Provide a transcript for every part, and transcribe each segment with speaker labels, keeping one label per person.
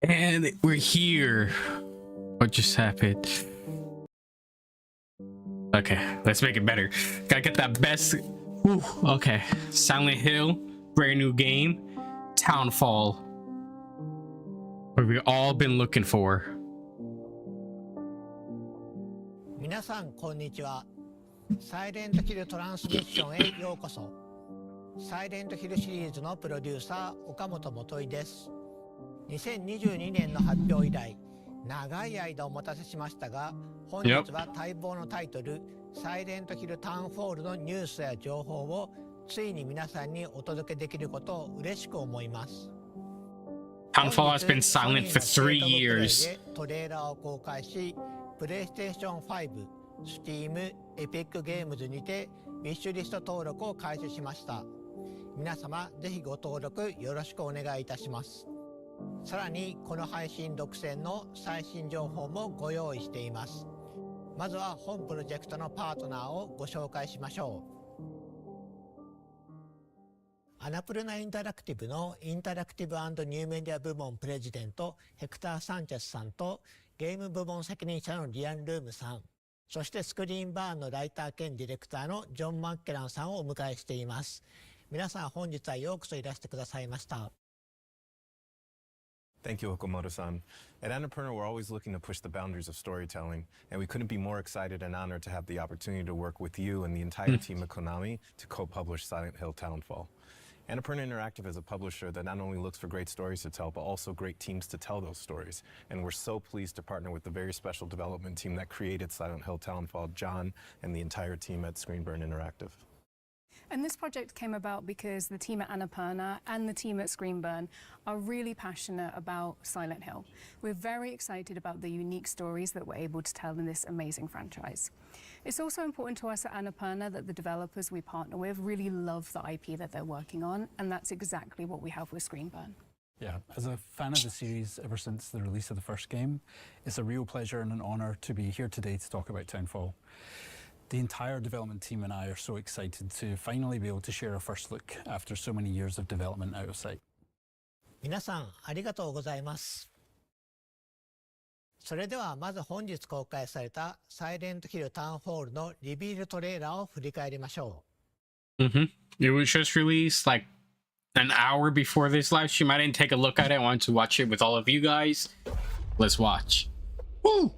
Speaker 1: And we're here. What just happened? Okay, let's make it better. Gotta get that best. Whew, okay, Silent Hill, brand new game, Townfall, what we've all been looking for.
Speaker 2: 皆さんこんにちは。サイレントヒルトランスミッションへようこそ。サイレントヒルシリーズのプロデューサー岡本元井です。2022年の発表以来、長い間お待たせしましたが、本日は待望のタイトル、サイレントヒルタウンフォールのニュースや情報をついに皆さんにお届けできることを嬉しく思います。
Speaker 1: Townfall has been silent for 3 years.
Speaker 2: トレーラーを公開し、プレイステーション5、Steam、エピックゲームズにてウィッシュリスト登録を開始しました。皆様ぜひご登録よろしくお願いいたします。さらにこの配信独占の最新情報もご用意しています。まずは本プロジェクトのパートナーをご紹介しましょう。アナプルナインタラクティブのインタラクティブ&ニューメディア部門プレジデントヘクター・サンチェスさんとゲーム部門責任者のリアン・ルームさん、そしてスクリーンバーンのライター兼ディレクターのジョン・マッケランさんをお迎えしています。皆さん本日はようこそいらしてくださいました。
Speaker 3: Thank you, Okamoto-san. At Annapurna, we're always looking to push the boundaries of storytelling, and we couldn't be more excited and honored to have the opportunity to work with you and the entire team at Konami to co-publish Silent Hill Townfall. Annapurna Interactive is a publisher that not only looks for great stories to tell, but also great teams to tell those stories. And we're so pleased to partner with the very special development team that created Silent Hill Townfall, John, and the entire team at Screenburn Interactive.
Speaker 4: And this project came about because the team at Annapurna and the team at Screenburn are really passionate about Silent Hill. We're very excited about the unique stories that we're able to tell in this amazing franchise. It's also important to us at Annapurna that the developers we partner with really love the IP that they're working on, and that's exactly what we have with Screenburn.
Speaker 5: Yeah, as a fan of the series ever since the release of the first game, it's a real pleasure and an honour to be here today to talk about Townfall. The entire development team and I are so excited to finally be able to share a first look after so many years of development out of sight.
Speaker 2: 皆さんありがとうございます。それではまず本日公開されたサイレントヒルタウンホールのリビールトレーラーを振り返りましょ
Speaker 1: う。It was just released like an hour before this live stream. I didn't take a look at it. I wanted to watch it with all of you guys. Let's watch. Woo!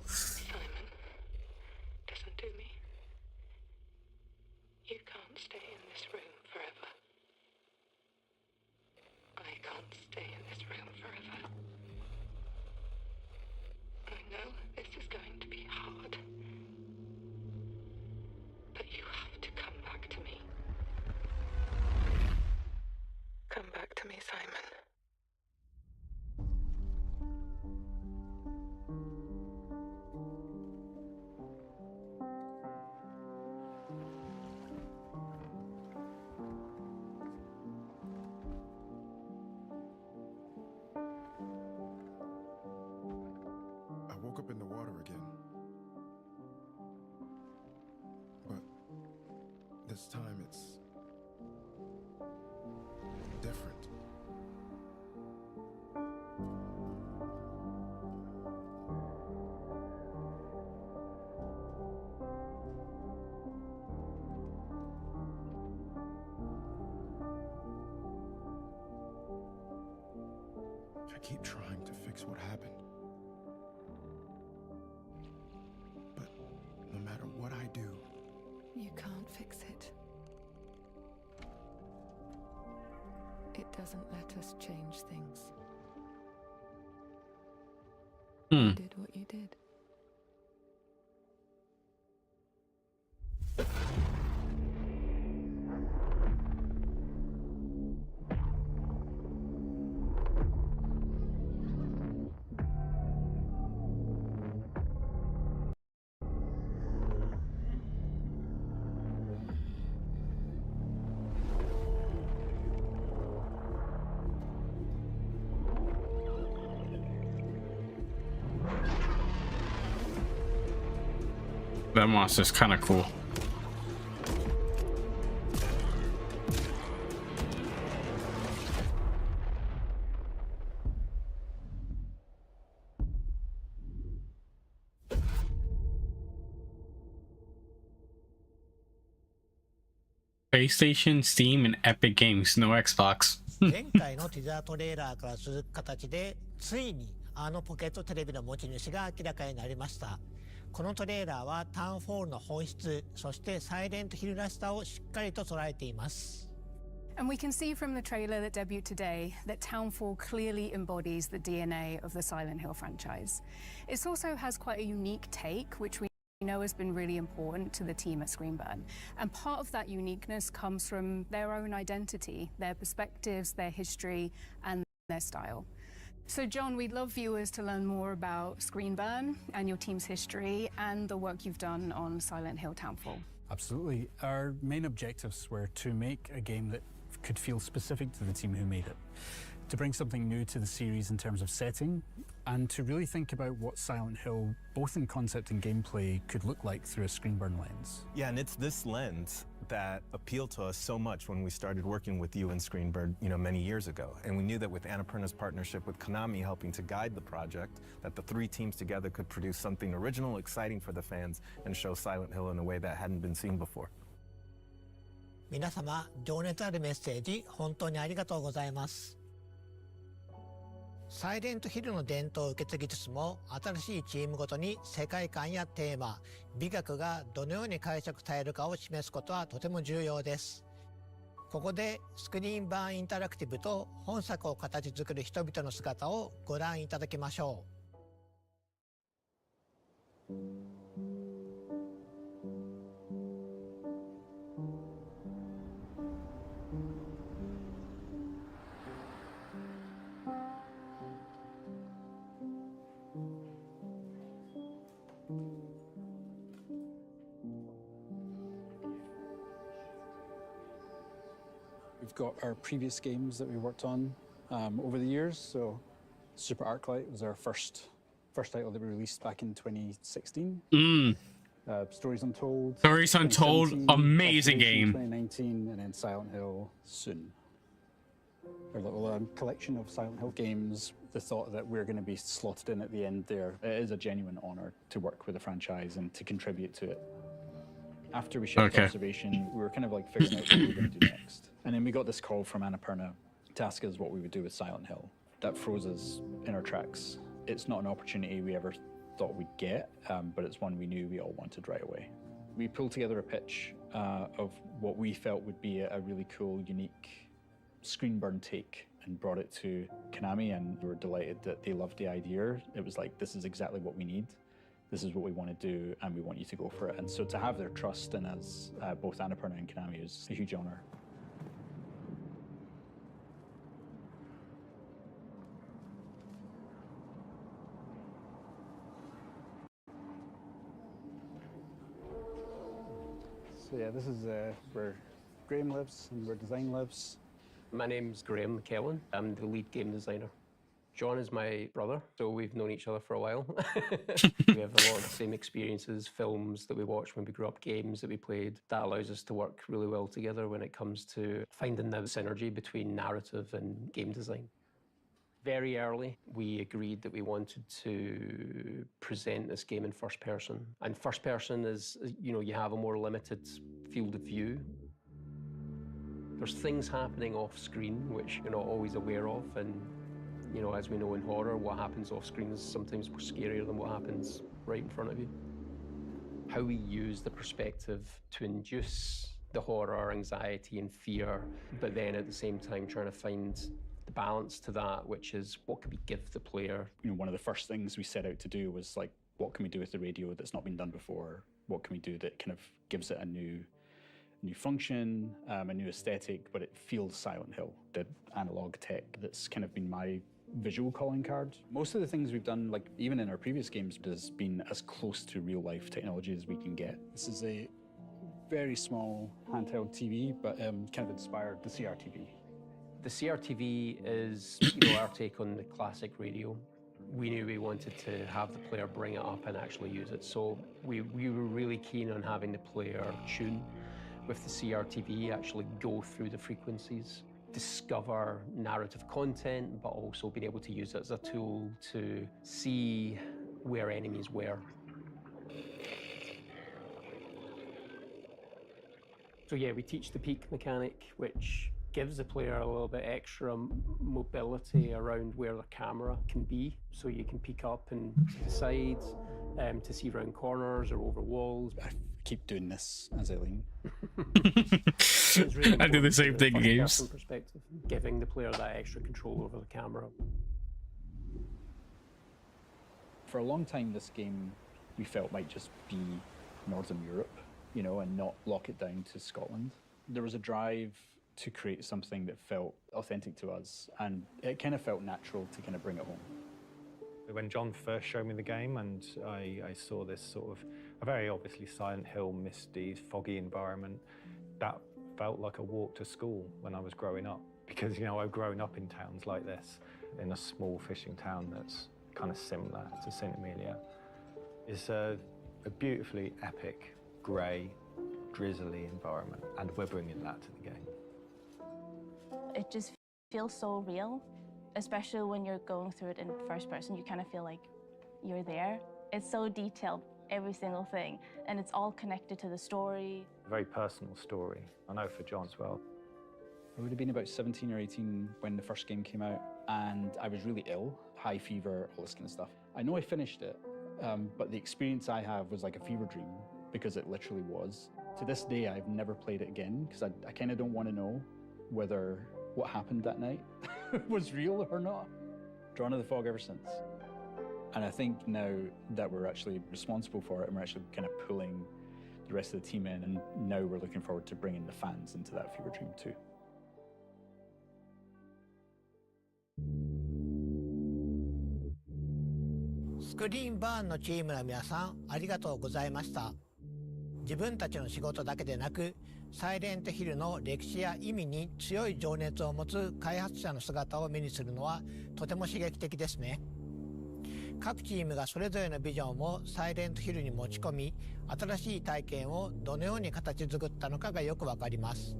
Speaker 6: To me, Simon.
Speaker 7: I woke up in the water again. But this time it's different. I keep trying to fix what happened. But no matter what I do,
Speaker 6: you can't fix it. It doesn't let us change things. You did what you did.
Speaker 1: That monster's kind of cool. PlayStation, Steam, and Epic Games. No Xbox.
Speaker 2: 前回のティザートレーラーから続く形でついにあのポケットテレビの持ち主が明らかになりました。このトレーラーはタウンフォールの本質、そしてサイレントヒルらしさをしっかりと捉えています。
Speaker 4: And we can see from the trailer that debuted today that Townfall clearly embodies the DNA of the Silent Hill franchise. It also has quite a unique take, which we know has been really important to the team at Screenburn. And part of that uniqueness comes from their own identity, their perspectives, their history, and their style. So John, we'd love viewers to learn more about Screenburn and your team's history and the work you've done on Silent Hill Townfall.
Speaker 5: Absolutely. Our main objectives were to make a game that could feel specific to the team who made it, to bring something new to the series in terms of setting, and to really think about what Silent Hill, both in concept and gameplay, could look like through a Screenburn lens.
Speaker 3: Yeah, and it's this lens that appealed to us so much when we started working with you and Screenburn, many years ago. And we knew that with Annapurna's partnership with Konami helping to guide the project, that the three teams together could produce something original, exciting for the fans, and show Silent Hill in a way that hadn't been seen before.
Speaker 2: 皆様、情熱あるメッセージ本当にありがとうございます。サイレントヒルの伝統を受け継ぎつつも、新しいチームごとに世界観やテーマ、美学がどのように解釈されるかを示すことはとても重要です。ここでスクリーン版インタラクティブと本作を形作る人々の姿をご覧いただきましょう。
Speaker 5: We've got our previous games that we worked on over the years. So Super Arclight was our first title that we released back in 2016. Stories Untold.
Speaker 1: Stories Untold,
Speaker 5: 2017,
Speaker 1: amazing
Speaker 5: Operation
Speaker 1: game.
Speaker 5: 2019, and then Silent Hill soon. Our little collection of Silent Hill games. The thought that we're going to be slotted in at the end there, it is a genuine honor to work with the franchise and to contribute to it. After we shared observation, we were kind of like figuring out what we were going to do next. And then we got this call from Annapurna to ask us what we would do with Silent Hill. That froze us in our tracks. It's not an opportunity we ever thought we'd get, but it's one we knew we all wanted right away. We pulled together a pitch of what we felt would be a really cool, unique Screenburn take and brought it to Konami, and we were delighted that they loved the idea. It was like, this is exactly what we need. This is what we want to do, and we want you to go for it. And so to have their trust in us, both Annapurna and Konami, is a huge honor. So yeah, this is where Graham lives and where design lives.
Speaker 8: My name's Graham McKellen. I'm the lead game designer. John is my brother, so we've known each other for a while. We have a lot of the same experiences, films that we watched when we grew up, games that we played. That allows us to work really well together when it comes to finding the synergy between narrative and game design. Very early, we agreed that we wanted to present this game in first person. And first person is, you have a more limited field of view. There's things happening off screen which you're not always aware of, and as we know in horror, what happens off screen is sometimes more scarier than what happens right in front of you. How we use the perspective to induce the horror, anxiety, and fear, but then at the same time trying to find the balance to that, which is what can we give the player?
Speaker 5: One of the first things we set out to do was like, what can we do with the radio that's not been done before? What can we do that kind of gives it a new function, a new aesthetic, but it feels Silent Hill, the analog tech that's kind of been my visual calling card. Most of the things we've done, like even in our previous games, has been as close to real life technology as we can get. This is a very small handheld TV, but kind of inspired the CRTV.
Speaker 8: The CRTV is our take on the classic radio. We knew we wanted to have the player bring it up and actually use it, so we were really keen on having the player tune with the CRTV, actually go through the frequencies, discover narrative content, but also being able to use it as a tool to see where enemies were. So yeah, we teach the peak mechanic, which gives the player a little bit extra mobility around where the camera can be. So you can peek up and to the sides to see round corners or over walls.
Speaker 5: I keep doing this as I lean.
Speaker 8: Really
Speaker 1: I do the same
Speaker 8: from
Speaker 1: thing in games.
Speaker 8: first-person perspective, giving the player that extra control over the camera.
Speaker 5: For a long time, this game we felt might just be Northern Europe, you know, and not lock it down to Scotland. There was a drive to create something that felt authentic to us, and it kind of felt natural to kind of bring it home.
Speaker 9: When John first showed me the game and I saw this sort of a very obviously Silent Hill, misty, foggy environment, that felt like a walk to school when I was growing up. Because, you know, I've grown up in towns like this, in a small fishing town that's kind of similar to St. Amelia. It's a beautifully epic, grey, drizzly environment, and we're bringing that to the game.
Speaker 10: It just feels so real, especially when you're going through it in first person. You kind of feel like you're there. It's so detailed, every single thing, and it's all connected to the story.
Speaker 9: A very personal story, I know for John as well.
Speaker 5: I would have been about 17 or 18 when the first game came out, and I was really ill, high fever, all this kind of stuff. I know I finished it, but the experience I have was like a fever dream, because it literally was. To this day, I've never played it again, because I kind of don't want to know whether what happened that night was real or not. Drawn to the fog ever since. And I think now that we're actually responsible for it and we're actually kind of pulling the rest of the team in, and now we're looking forward to bringing the fans into that fever dream too.
Speaker 2: スクリーンバーンのチームの皆さん、ありがとうございました。自分たちの仕事だけでなく、サイレントヒルの歴史や意味に強い情熱を持つ開発者の姿を目にするのはとても刺激的ですね。各チームがそれぞれのビジョンをサイレントヒルに持ち込み、新しい体験をどのように形作ったのかがよくわかります。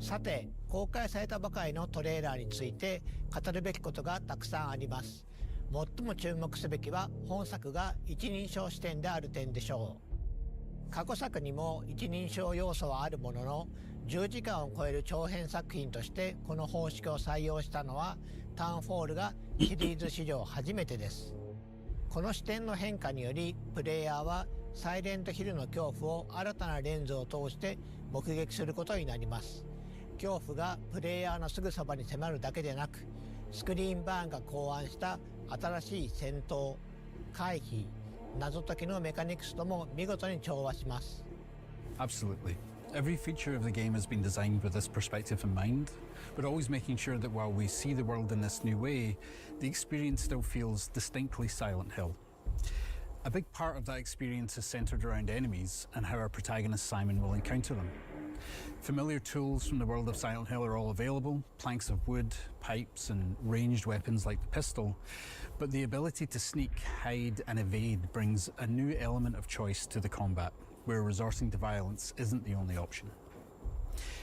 Speaker 2: さて、公開されたばかりのトレーラーについて語るべきことがたくさんあります。最も注目すべきは本作が一人称視点である点でしょう。過去作にも一人称要素はあるものの、10時間を超える長編作品としてこの方式を採用したのはタウンフォールがシリーズ史上初めてです。この視点の変化によりプレイヤーはサイレントヒルの恐怖を新たなレンズを通して目撃することになります。恐怖がプレイヤーのすぐそばに迫るだけでなく、スクリーンバーンが考案した新しい戦闘、回避、謎解きのメカニクスとも見事に調和します。
Speaker 5: Absolutely. Every feature of the game has been designed with this perspective in mind, but always making sure that while we see the world in this new way, the experience still feels distinctly Silent Hill. A big part of that experience is centered around enemies and how our protagonist Simon will encounter them. Familiar tools from the world of Silent Hill are all available, planks of wood, pipes and ranged weapons like the pistol, but the ability to sneak, hide and evade brings a new element of choice to the combat, where resorting to violence isn't the only option.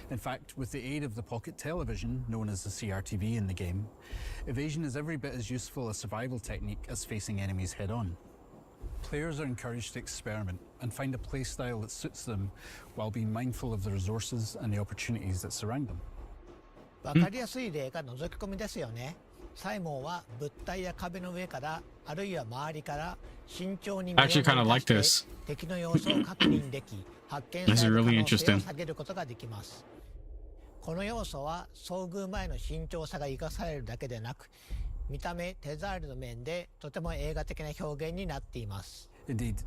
Speaker 5: In fact, with the aid of the pocket television, known as the CRTV in the game, evasion is every bit as useful a survival technique as facing enemies head-on. Players are encouraged to experiment and find a playstyle that suits them while being mindful of the resources and the opportunities that surround them.
Speaker 2: わかりやすい例が覗き込みですよね。サイモンは物体や壁の上から、あるいは周りから慎重に見える
Speaker 1: Actually kind of like this.
Speaker 2: 敵の様子を確認でき、発見される可能性を下げることができます。この要素は遭遇前の慎重さが生かされるだけでなく、見た目、手触りの面でとても映画的な表現になっています。
Speaker 5: Indeed,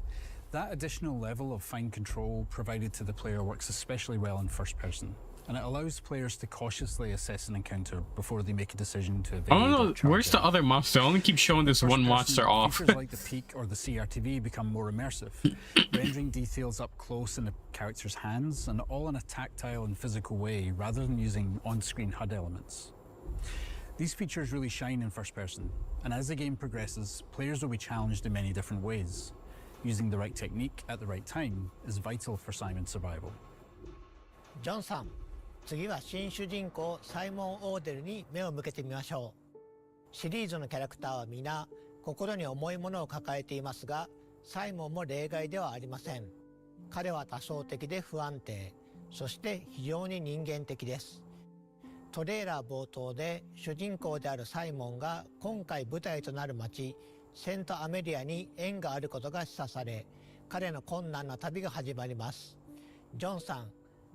Speaker 5: that additional level of fine control provided to the player works especially well in first person, and it allows players to cautiously assess an encounter before they make a decision to evade.
Speaker 1: I don't know, where's the other monster? I only keep showing this one monster off.
Speaker 5: Features like the peak or the CRTV become more immersive, rendering details up close in the character's hands and all in a tactile and physical way rather than using on-screen HUD elements. These features really shine in first person, and as the game progresses, players will be challenged in many different ways. Using the right technique at the right time is vital for Simon's survival.
Speaker 2: ジョンさん、次は新主人公サイモン・オーデルに目を向けてみましょう。シリーズのキャラクターは皆心に重いものを抱えていますが、サイモンも例外ではありません。彼は多層的で不安定、そして非常に人間的です。トレーラー冒頭で主人公であるサイモンが今回舞台となる町セントアメリアに縁があることが示唆され、彼の困難な旅が始まります。ジョンさん、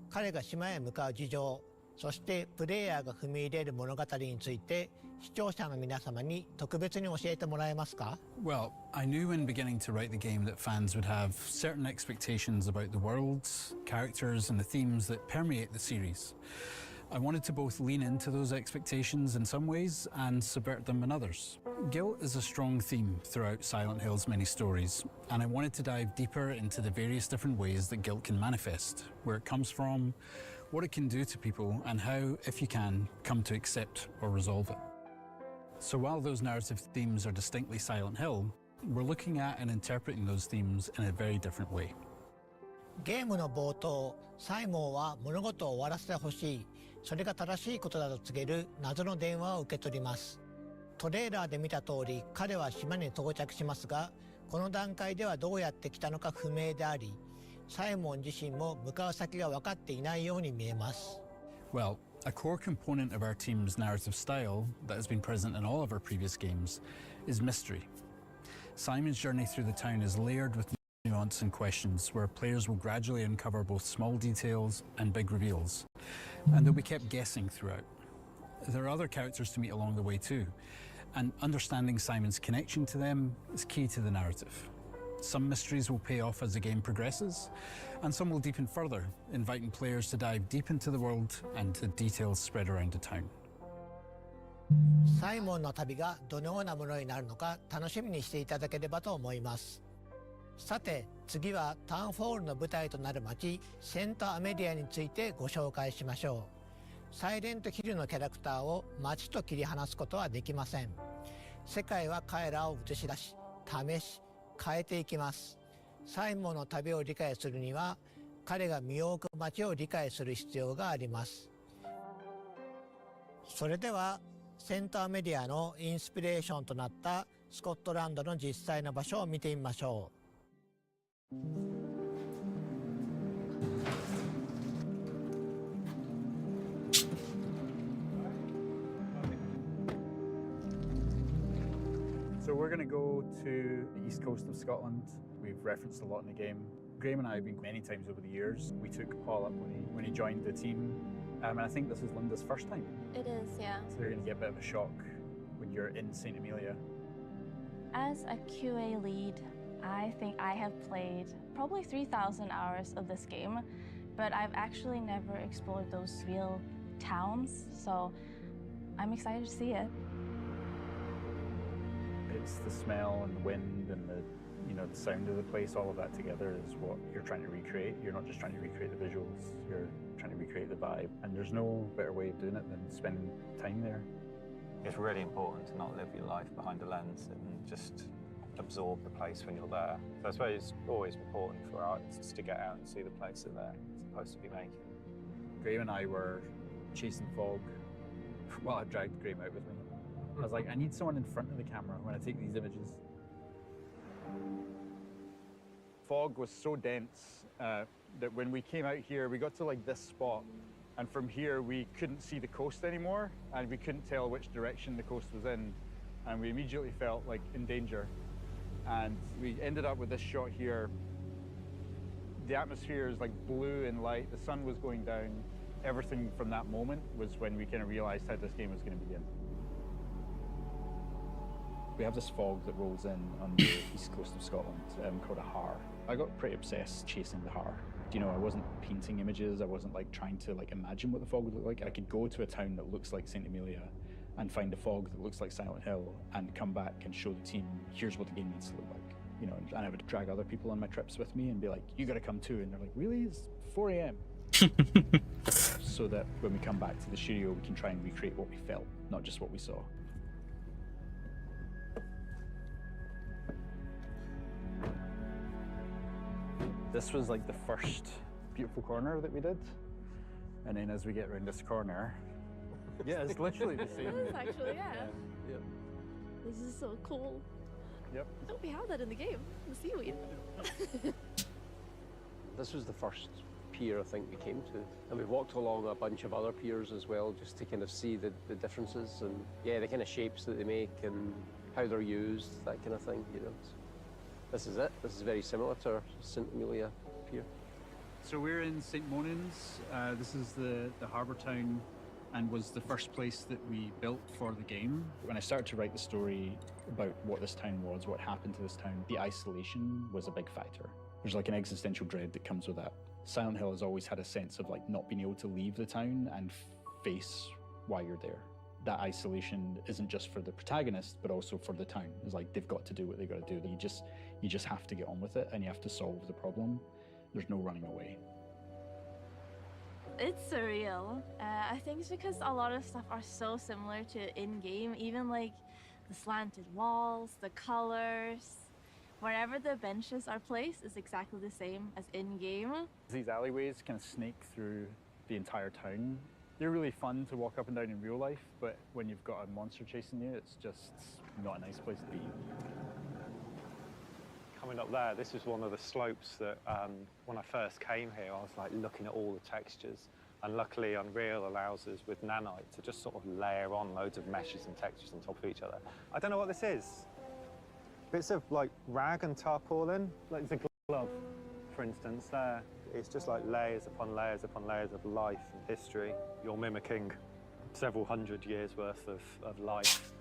Speaker 2: 彼が島へ向かう事情、そしてプレイヤーが踏み入れる物語について視聴者の皆様に特別に教えてもらえますか？
Speaker 5: Well, I knew when beginning to write the game that fans would have certain expectations about the worlds, characters, and the themes that permeate the series. I wanted to both lean into those expectations in some ways and subvert them in others. Guilt is a strong theme throughout Silent Hill's many stories, and I wanted to dive deeper into the various different ways that guilt can manifest, where it comes from, what it can do to people, and how, if you can, come to accept or resolve it. So while those narrative themes are distinctly Silent Hill, we're looking at and interpreting those themes in a very different way.
Speaker 2: ゲームの冒頭、サイモンは物事を終わらせてほしい、それが正しいことだと告げる謎の電話を受け取ります。トレーラーで見た通り、彼は島に到着しますが、この段階ではどうやって来たのか不明であり、サイモン自身も向かう先が分かっていないように見えます。
Speaker 5: Well, a core component of our team's narrative style that has been present in all of our previous games is mystery. Simon's journey through the town is layered with nuance and questions where players will gradually uncover both small details and big reveals, and they'll be kept guessing throughout. There are other characters to meet along the way too, and understanding Simon's connection to them is key to the narrative. Some mysteries will pay off as the game progresses, and some will deepen further, inviting players to dive deep into the world and to details spread around the town.
Speaker 2: サイモンの旅がどのようなものになるのか楽しみにしていただければと思います。さて次はタウンフォールの舞台となる町セントアメリアについてご紹介しましょう。サイレントヒルのキャラクターを町と切り離すことはできません。世界は彼らを映し出し、試し、変えていきます。サイモンの旅を理解するには彼が身を置く町を理解する必要があります。それではセントアメリアのインスピレーションとなったスコットランドの実際の場所を見てみましょう。
Speaker 5: So we're going to go to the east coast of Scotland. We've referenced a lot in the game. Graham and I have been many times over the years. We took Paul up when he joined the team, and I think this is Linda's first time.
Speaker 10: It is, yeah.
Speaker 5: So you're going to get a bit of a shock when you're in St. Amelia.
Speaker 10: As a QA lead, I think I have played probably 3,000 hours of this game, but I've actually never explored those real towns, so I'm excited to see it.
Speaker 5: It's the smell and the wind and the sound of the place, all of that together is what you're trying to recreate. You're not just trying to recreate the visuals, you're trying to recreate the vibe. And there's no better way of doing it than spending time there.
Speaker 9: It's really important to not live your life behind a lens and just absorb the place when you're there. So I suppose it's always important for artists to get out and see the place that they're supposed to be making.
Speaker 5: Graham and I were chasing fog. Well, I dragged Graham out with me. I was like, I need someone in front of the camera when I take these images. Fog was so dense that when we came out here, we got to like this spot, and from here we couldn't see the coast anymore, and we couldn't tell which direction the coast was in, and we immediately felt like in danger. And we ended up with this shot here. The atmosphere is like blue and light, the sun was going down. Everything from that moment was when we kind of realized how this game was going to begin. We have this fog that rolls in on the east coast of Scotland called a har. I got pretty obsessed chasing the har. You know, I wasn't painting images, I wasn't like trying to like imagine what the fog would look like. I could go to a town that looks like St. Amelia and find a fog that looks like Silent Hill and come back and show the team, here's what the game needs to look like. You know, and I would drag other people on my trips with me and be like, you gotta come too. And they're like, really? It's 4 a.m. So that when we come back to the studio, we can try and recreate what we felt, not just what we saw. This was like the first beautiful corner that we did. And then as we get around this corner, yeah, it's literally the same.
Speaker 11: It is actually, yeah.
Speaker 5: Yep.
Speaker 11: This is so cool.
Speaker 5: Yep.
Speaker 11: I hope we have that in the game, the seaweed.
Speaker 8: This was the first pier I think we came to, and we've walked along a bunch of other piers as well, just to kind of see the differences and yeah, the kind of shapes that they make and how they're used, that kind of thing, you know. This is it. This is very similar to our St Amelia pier.
Speaker 12: So we're in St Monans. This is the harbour town and was the first place that we built for the game. When I started to write the story about what this town was, what happened to this town, the isolation was a big factor. There's like an existential dread that comes with that. Silent Hill has always had a sense of like not being able to leave the town and face why you're there. That isolation isn't just for the protagonist, but also for the town. It's like they've got to do what they got to do. You just have to get on with it and you have to solve the problem. There's no running away.
Speaker 10: It's surreal. I think it's because a lot of stuff are so similar to in-game, even like the slanted walls, the colors. Wherever the benches are placed is exactly the same as in-game.
Speaker 5: These alleyways kind of snake through the entire town. They're really fun to walk up and down in real life, but when you've got a monster chasing you, it's just not a nice place to be.
Speaker 9: Coming up there, this is one of the slopes that when I first came here, I was like looking at all the textures. And luckily Unreal allows us with Nanite to just sort of layer on loads of meshes and textures on top of each other. I don't know what this is. Bits of like rag and tarpaulin, like the glove, for instance, there. It's just like layers upon layers upon layers of life and history. You're mimicking several hundred years worth of life.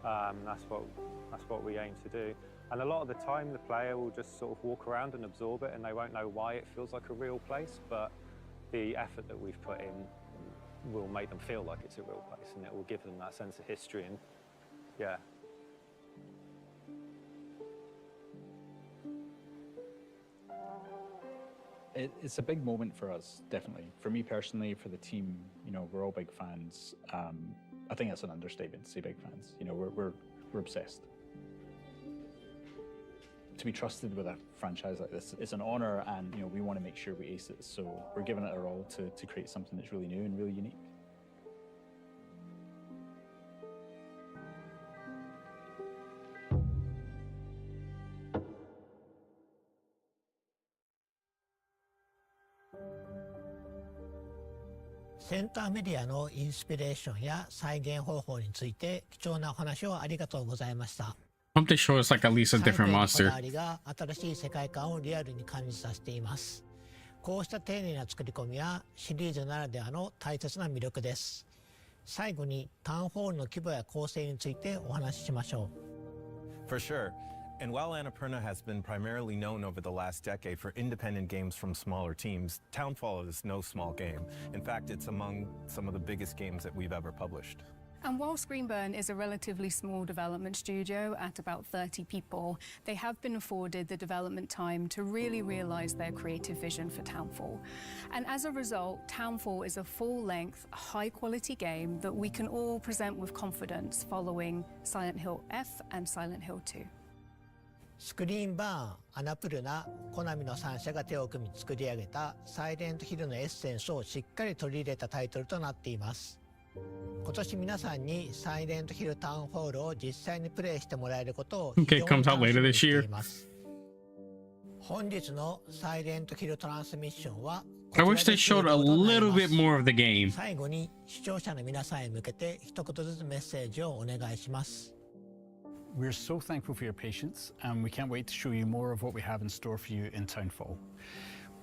Speaker 9: That's what we aim to do. And a lot of the time, the player will just sort of walk around and absorb it, and they won't know why it feels like a real place, but the effort that we've put in will make them feel like it's a real place, and it will give them that sense of history, and yeah.
Speaker 5: It's a big moment for us, definitely. For me personally, for the team, you know, we're all big fans. I think that's an understatement to say big fans. You know, we're obsessed. To be trusted with a franchise like this, it's an honor, and you know, we want to make sure we ace it. So we're giving it our all to create something that's really new and really unique.
Speaker 2: センターメディアのインスピレーションや再現方法について貴重なお話をありがとうございました。
Speaker 1: Hope they show us like at least a different
Speaker 2: 最低のこ
Speaker 1: monster.
Speaker 2: だわりが新しい世界観をリアルに感じさせています。こうした丁寧な作り込みはシリーズならではの大切な魅力です。最後にタウンホールの規模や構成についてお話ししましょう。
Speaker 3: For sure. And while Annapurna has been primarily known over the last decade for independent games from smaller teams, Townfall is no small game. In fact, it's among some of the biggest games that we've ever published.
Speaker 4: And while Screenburn is a relatively small development studio at about 30 people, they have been afforded the development time to really realise their creative vision for Townfall. And as a result, Townfall is a full-length, high-quality game that we can all present with confidence following Silent Hill F and Silent Hill 2.
Speaker 2: スクリーンバーン、アナプルナ、コナミの3社が手を組み作り上げたサイレントヒルのエッセンスをしっかり取り入れたタイトルとなっています。今年皆さんにサイレントヒルタウンホールを実際にプレイしてもらえることを非常に楽しみにしています。本日のサイレントヒルトランスミッションは
Speaker 1: I wish they showed a little bit more of the game.
Speaker 2: 最後に視聴者の皆さんへ向けて一言ずつメッセージをお願いします。
Speaker 5: We're so thankful for your patience, and we can't wait to show you more of what we have in store for you in Townfall.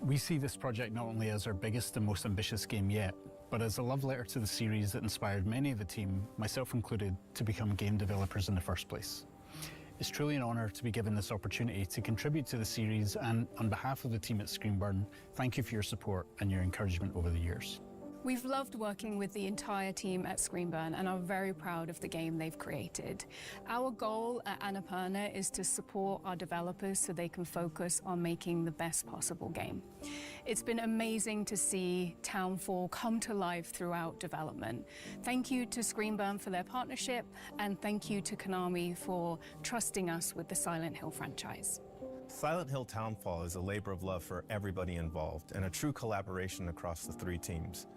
Speaker 5: We see this project not only as our biggest and most ambitious game yet, but as a love letter to the series that inspired many of the team, myself included, to become game developers in the first place. It's truly an honour to be given this opportunity to contribute to the series, and on behalf of the team at Screenburn, thank you for your support and your encouragement over the years.
Speaker 4: We've loved working with the entire team at Screenburn and are very proud of the game they've created. Our goal at Annapurna is to support our developers so they can focus on making the best possible game. It's been amazing to see Townfall come to life throughout development. Thank you to Screenburn for their partnership, and thank you to Konami for trusting us with the Silent Hill franchise.
Speaker 3: Silent Hill Townfall is a labor of love for everybody involved and a true collaboration across the three teams.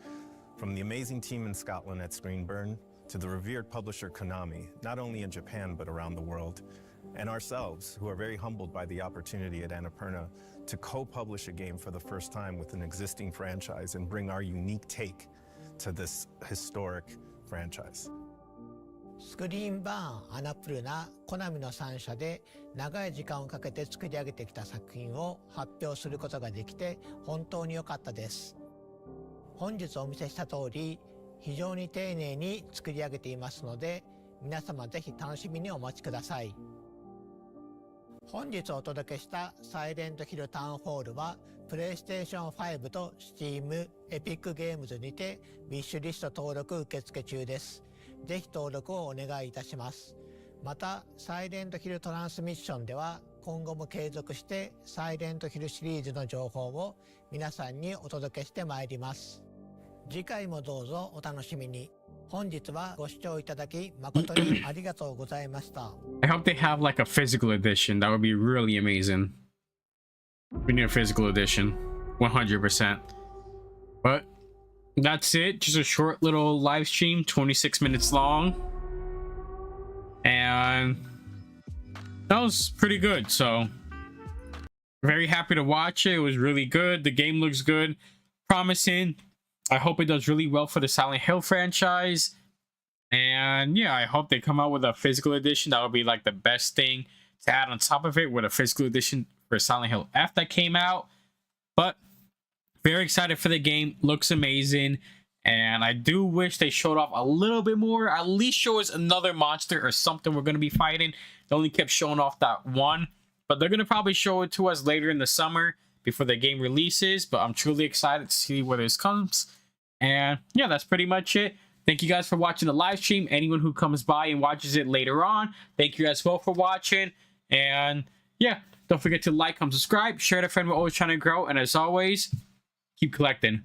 Speaker 3: From the amazing team in Scotland at Screenburn to the revered publisher Konami, not only in Japan but around the world, and ourselves, who are very humbled by the opportunity at Annapurna to co-publish a game for the first time with an existing franchise and bring our unique take to this historic franchise.
Speaker 2: スクリーンバーン、アナプルナ、コナミの3社で長い時間をかけて作り上げてきた作品を発表することができて本当に良かったです。本日お見せした通り、非常に丁寧に作り上げていますので、皆様ぜひ楽しみにお待ちください。本日お届けしたサイレントヒルタウンホールは、プレイステーション5と Steam、エピックゲームズにてウィッシュリスト登録受付中です。ぜひ登録をお願いいたします。また、サイレントヒルトランスミッションでは、今後も継続してサイレントヒルシリーズの情報を皆さんにお届けしてまいります。次回もどうぞお楽しみに。本日はご視聴いただき誠にありがとうございました。
Speaker 1: I hope they have like a physical edition. That would be really amazing. We need a physical edition. 100%. But that's it. Just a short little live stream, 26 minutes long. And that was pretty good. So very happy to watch it. It was really good. The game looks good. Promising. I hope it does really well for the Silent Hill franchise. And yeah, I hope they come out with a physical edition. That would be like the best thing to add on top of it, with a physical edition for Silent Hill F that came out. But very excited for the game. Looks amazing. And I do wish they showed off a little bit more. At least show us another monster or something we're going to be fighting. They only kept showing off that one. But they're going to probably show it to us later in the summer before the game releases. But I'm truly excited to see where this comes. And yeah, that's pretty much it. Thank you guys for watching the live stream. Anyone who comes by and watches it later on, thank you as well for watching. And yeah, don't forget to like, comment, subscribe, share to a friend. We're always trying to grow. And as always, keep collecting.